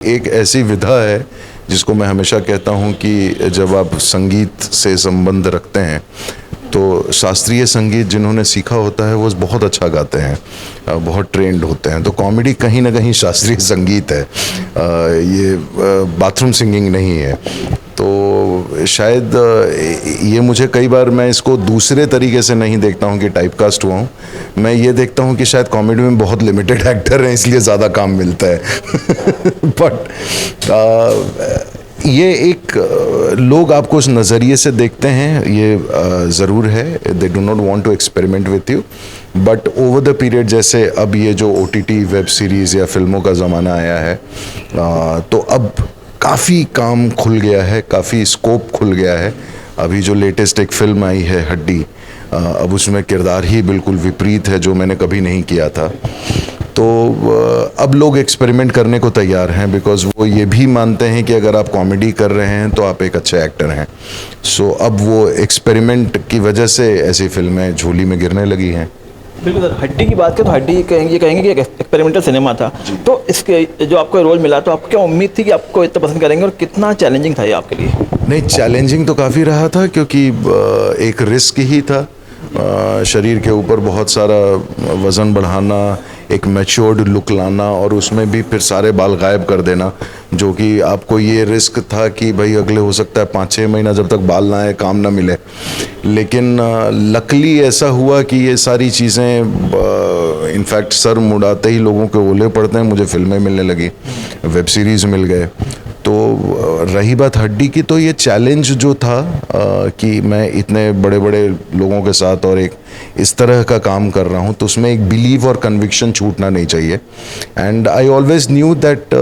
एक ऐसी विधा है जिसको मैं हमेशा कहता हूँ कि जब आप संगीत से संबंध रखते हैं तो शास्त्रीय संगीत जिन्होंने सीखा होता है वो बहुत अच्छा गाते हैं, बहुत ट्रेंड होते हैं। तो कॉमेडी कहीं ना कहीं शास्त्रीय संगीत है, ये बाथरूम सिंगिंग नहीं है। तो शायद ये मुझे कई बार मैं इसको दूसरे तरीके से नहीं देखता हूँ कि टाइपकास्ट हुआ हूँ। मैं ये देखता हूँ कि शायद कॉमेडी में बहुत लिमिटेड एक्टर हैं इसलिए ज़्यादा काम मिलता है बट ये एक लोग आपको उस नज़रिए से देखते हैं, ये ज़रूर है। They do not want to experiment with you, but over the period जैसे अब ये जो OTT वेब सीरीज़ या फिल्मों का ज़माना आया है तो अब काफ़ी काम खुल गया है, काफ़ी स्कोप खुल गया है। अभी जो लेटेस्ट एक फिल्म आई है हड्डी, अब उसमें किरदार ही बिल्कुल विपरीत है जो मैंने कभी नहीं किया था। तो अब लोग एक्सपेरिमेंट करने को तैयार हैं बिकॉज वो ये भी मानते हैं कि अगर आप कॉमेडी कर रहे हैं तो आप एक अच्छे एक्टर हैं। सो अब वो एक्सपेरिमेंट की वजह से ऐसी फिल्में झोली में गिरने लगी हैं। बिल्कुल सर, हड्डी की बात करें तो हड्डी कहेंगे कि एक एक्सपेरिमेंटल सिनेमा था। तो इसके जो आपको रोल मिला तो आपको क्या उम्मीद थी कि आपको इतना पसंद करेंगे और कितना चैलेंजिंग था ये आपके लिए? नहीं, चैलेंजिंग तो काफ़ी रहा था क्योंकि एक रिस्क ही था। शरीर के ऊपर बहुत सारा वज़न बढ़ाना, एक मैच्योर्ड लुक लाना और उसमें भी फिर सारे बाल गायब कर देना, जो कि आपको ये रिस्क था कि भाई अगले हो सकता है 5-6 महीना जब तक बाल ना आए काम ना मिले। लेकिन लकली ऐसा हुआ कि ये सारी चीज़ें इनफैक्ट सर मुड़ाते ही लोगों के ओले पड़ते हैं, मुझे फिल्में मिलने लगी, वेब सीरीज़ मिल गए। तो रही बात हड्डी की, तो ये चैलेंज जो था कि मैं इतने बड़े बड़े लोगों के साथ और एक इस तरह का काम कर रहा हूँ तो उसमें एक बिलीव और कन्विक्शन छूटना नहीं चाहिए। And I always knew that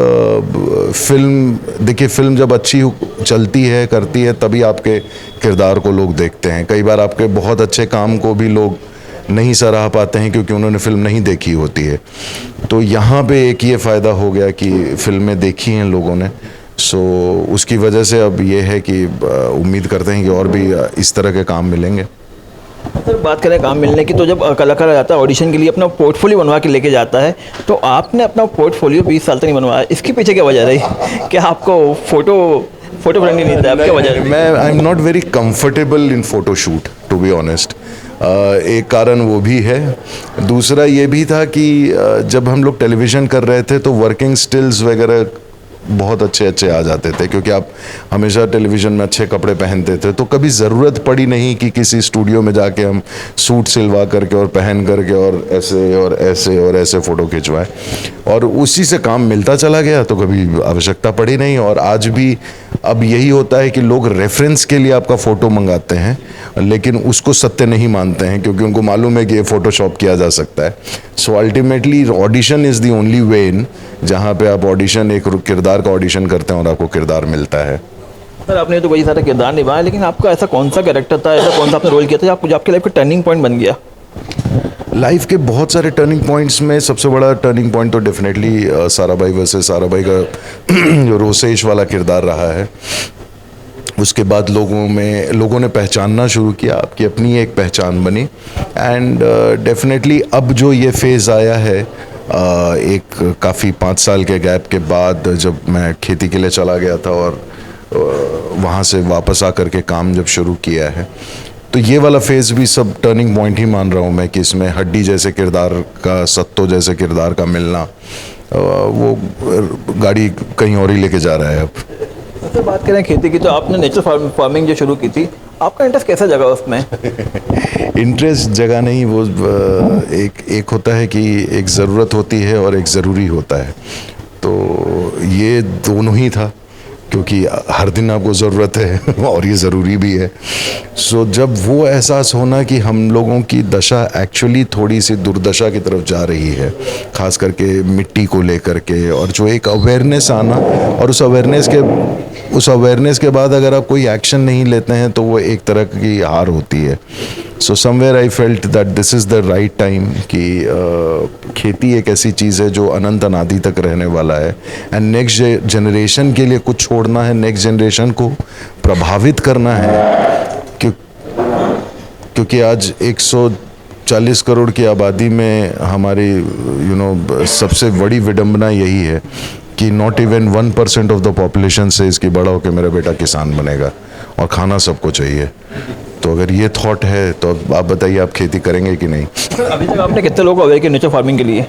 film, देखिए फिल्म जब अच्छी चलती है करती है तभी आपके किरदार को लोग देखते हैं। कई बार आपके बहुत अच्छे काम को भी लोग नहीं सराह पाते हैं क्योंकि उन्होंने फिल्म नहीं देखी होती है। तो यहाँ पे एक ये फ़ायदा हो गया कि फिल्में देखी हैं लोगों ने, सो उसकी वजह से अब ये है कि उम्मीद करते हैं कि और भी इस तरह के काम मिलेंगे। सर बात करें काम मिलने की, तो जब कलाकार जाता है ऑडिशन के लिए अपना पोर्टफोलियो बनवा के लेके जाता है, तो आपने अपना पोर्टफोलियो 20 साल तक नहीं बनवाया, इसके पीछे क्या वजह रही? क्या आपको फोटो फ्रेंडली नहीं था? क्या वजह? मैं I am not very comfortable in photoshoot to be honest. एक कारण वो भी है, दूसरा ये भी था कि जब हम लोग टेलीविज़न कर रहे थे तो वर्किंग स्टिल्स वगैरह बहुत अच्छे अच्छे आ जाते थे क्योंकि आप हमेशा टेलीविज़न में अच्छे कपड़े पहनते थे, तो कभी ज़रूरत पड़ी नहीं कि किसी स्टूडियो में जाके हम सूट सिलवा करके और पहन करके और ऐसे और ऐसे और ऐसे फ़ोटो खिंचवाएं, और उसी से काम मिलता चला गया तो कभी आवश्यकता पड़ी नहीं। और आज भी अब यही होता है कि लोग रेफरेंस के लिए आपका फ़ोटो मंगाते हैं लेकिन उसको सत्य नहीं मानते हैं क्योंकि उनको मालूम है कि ये फ़ोटोशॉप किया जा सकता है। So ultimately audition is the only way in जहाँ पे आप ऑडिशन, एक किरदार का ऑडिशन करते हैं और आपको किरदार मिलता है। सर आपने तो वही सारा किरदार निभाया, लेकिन आपका ऐसा कौन सा कैरेक्टर था, ऐसा कौन सा आपने रोल किया था जो आपकी लाइफ का टर्निंग पॉइंट बन गया? लाइफ के बहुत सारे टर्निंग पॉइंट्स में सबसे बड़ा टर्निंग पॉइंट तो डेफिनेटली साराभाई वर्सेस साराभाई का जो रोसेश वाला किरदार रहा है। उसके बाद लोगों ने पहचानना शुरू किया, आपकी अपनी एक पहचान बनी। एंड डेफिनेटली अब जो ये फेज़ आया है, एक काफ़ी 5 साल के गैप के बाद जब मैं खेती के लिए चला गया था और वहाँ से वापस आकर के काम जब शुरू किया है, तो ये वाला फेज़ भी सब टर्निंग पॉइंट ही मान रहा हूँ मैं कि इसमें हड्डी जैसे किरदार का, सत्तो जैसे किरदार का मिलना वो गाड़ी कहीं और ही लेके जा रहा है अब। सर बात करें खेती की, तो आपने नेचुरल फार्मिंग जो शुरू की थी, आपका इंटरेस्ट कैसा जगा उसमें? इंटरेस्ट जगह नहीं, वो एक होता है कि एक ज़रूरत होती है और एक ज़रूरी होता है, तो ये दोनों ही था क्योंकि हर दिन आपको ज़रूरत है और ये ज़रूरी भी है। सो जब वो एहसास होना कि हम लोगों की दशा एक्चुअली थोड़ी सी दुर्दशा की तरफ जा रही है, ख़ास करके मिट्टी को लेकर के, और जो एक अवेयरनेस आना, और उस अवेयरनेस के बाद अगर आप कोई एक्शन नहीं लेते हैं तो वो एक तरह की हार होती है। So somewhere I felt that this is the right time कि खेती एक ऐसी चीज़ है जो अनंत अनादि तक रहने वाला है एंड नेक्स्ट जनरेशन के लिए कुछ छोड़ना है, नेक्स्ट जनरेशन को प्रभावित करना है। क्योंकि आज 140 करोड़ की आबादी में हमारी सबसे बड़ी विडंबना यही है कि not even 1% of the population से इसकी बड़ा होकर मेरा बेटा किसान बनेगा और खाना सबको चाहिए। तो अगर ये थॉट है तो अब आप बताइए आप खेती करेंगे कि नहीं। अभी तक आपने कितने लोगों को अवेयर किया नेचर फार्मिंग के लिए?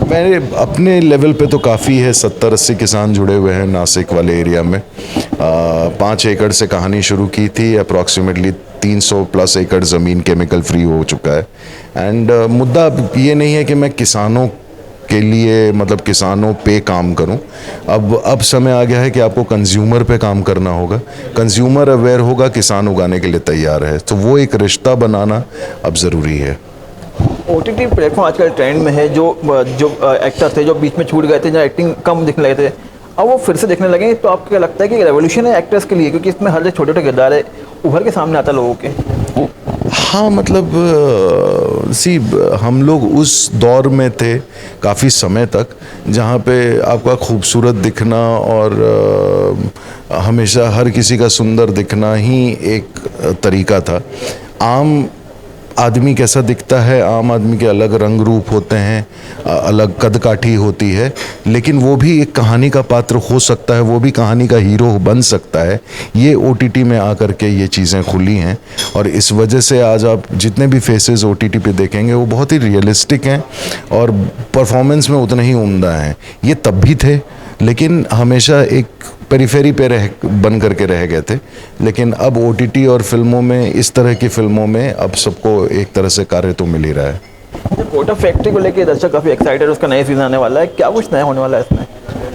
मेरे अपने लेवल पे तो काफ़ी है, 70-80 किसान जुड़े हुए हैं नासिक वाले एरिया में। 5 एकड़ से कहानी शुरू की थी, अप्रॉक्सीमेटली 300 प्लस एकड़ ज़मीन केमिकल फ्री हो चुका है। एंड मुद्दा अब ये नहीं है कि मैं किसानों के लिए मतलब किसानों पे काम करूं, अब समय आ गया है कि आपको कंज्यूमर पे काम करना होगा। कंज्यूमर अवेयर होगा, किसान उगाने के लिए तैयार है, तो वो एक रिश्ता बनाना अब ज़रूरी है। OTT प्लेटफॉर्म आजकल ट्रेंड में है। जो एक्टर थे जो बीच में छूट गए थे, जहाँ एक्टिंग कम दिखने लगे थे, अब वो फिर से दिखने लगे। तो आपको क्या लगता है कि रेवोल्यूशन है एक्टर्स के लिए, क्योंकि इसमें हर एक छोटे छोटे किरदार है उभर के सामने आता लोगों के? हाँ मतलब हम लोग उस दौर में थे काफ़ी समय तक जहाँ पे आपका खूबसूरत दिखना और हमेशा हर किसी का सुंदर दिखना ही एक तरीका था। आम आदमी कैसा दिखता है, आम आदमी के अलग रंग रूप होते हैं, अलग कद काठी होती है, लेकिन वो भी एक कहानी का पात्र हो सकता है, वो भी कहानी का हीरो बन सकता है। ये OTT में आकर के ये चीज़ें खुली हैं और इस वजह से आज आप जितने भी फेसेस OTT पे देखेंगे वो बहुत ही रियलिस्टिक हैं और परफॉर्मेंस में उतने ही उम्दा हैं। ये तब भी थे लेकिन हमेशा एक पेरिफेरी पे बन करके रह गए थे, लेकिन अब OTT और फिल्मों में, इस तरह की फिल्मों में अब सबको एक तरह से कार्य तो मिल ही रहा है। कोटा फैक्ट्री को लेकर दर्शक काफ़ी एक्साइटेड है, उसका नया सीजन आने वाला है, क्या कुछ नया होने वाला है इसमें?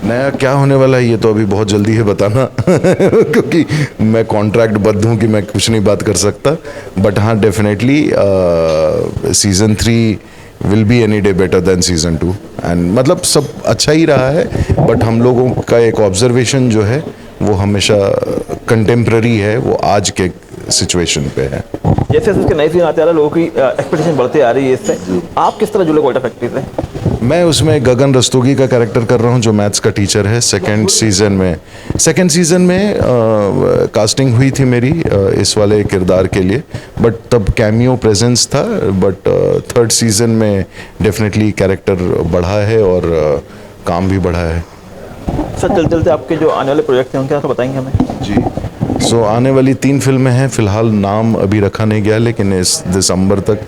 नया क्या होने वाला है ये तो अभी बहुत जल्दी है बताना क्योंकि मैं कॉन्ट्रैक्ट बद्ध हूँ कि मैं कुछ नहीं बात कर सकता। बट हाँ definitely season 3 will be any day better than season 2 and मतलब सब अच्छा ही रहा है। बट हम लोगों का एक ऑब्जर्वेशन जो है वो हमेशा कंटेम्प्रेरी है, वो आज के सिचुएशन पे है। जैसे जैसे इसके नए सीजन आते आ रहा है लोगों की एक्सपेक्टेशन बढ़ती आ रही है इससे, आप किस तरह जुड़े कोटा फैक्ट्री से? मैं उसमें गगन रस्तोगी का कैरेक्टर कर रहा हूँ जो मैथ्स का टीचर है। सेकंड सीज़न में कास्टिंग हुई थी मेरी इस वाले किरदार के लिए, बट तब कैमियो प्रेजेंस था। बट थर्ड सीज़न में डेफिनेटली कैरेक्टर बढ़ा है और काम भी बढ़ा है। सर चलते चलते आपके जो आने वाले प्रोजेक्ट हैं उनके बारे में बताएंगे हमें? जी, आने वाली 3 फिल्में हैं, फिलहाल नाम अभी रखा नहीं गया लेकिन इस दिसंबर तक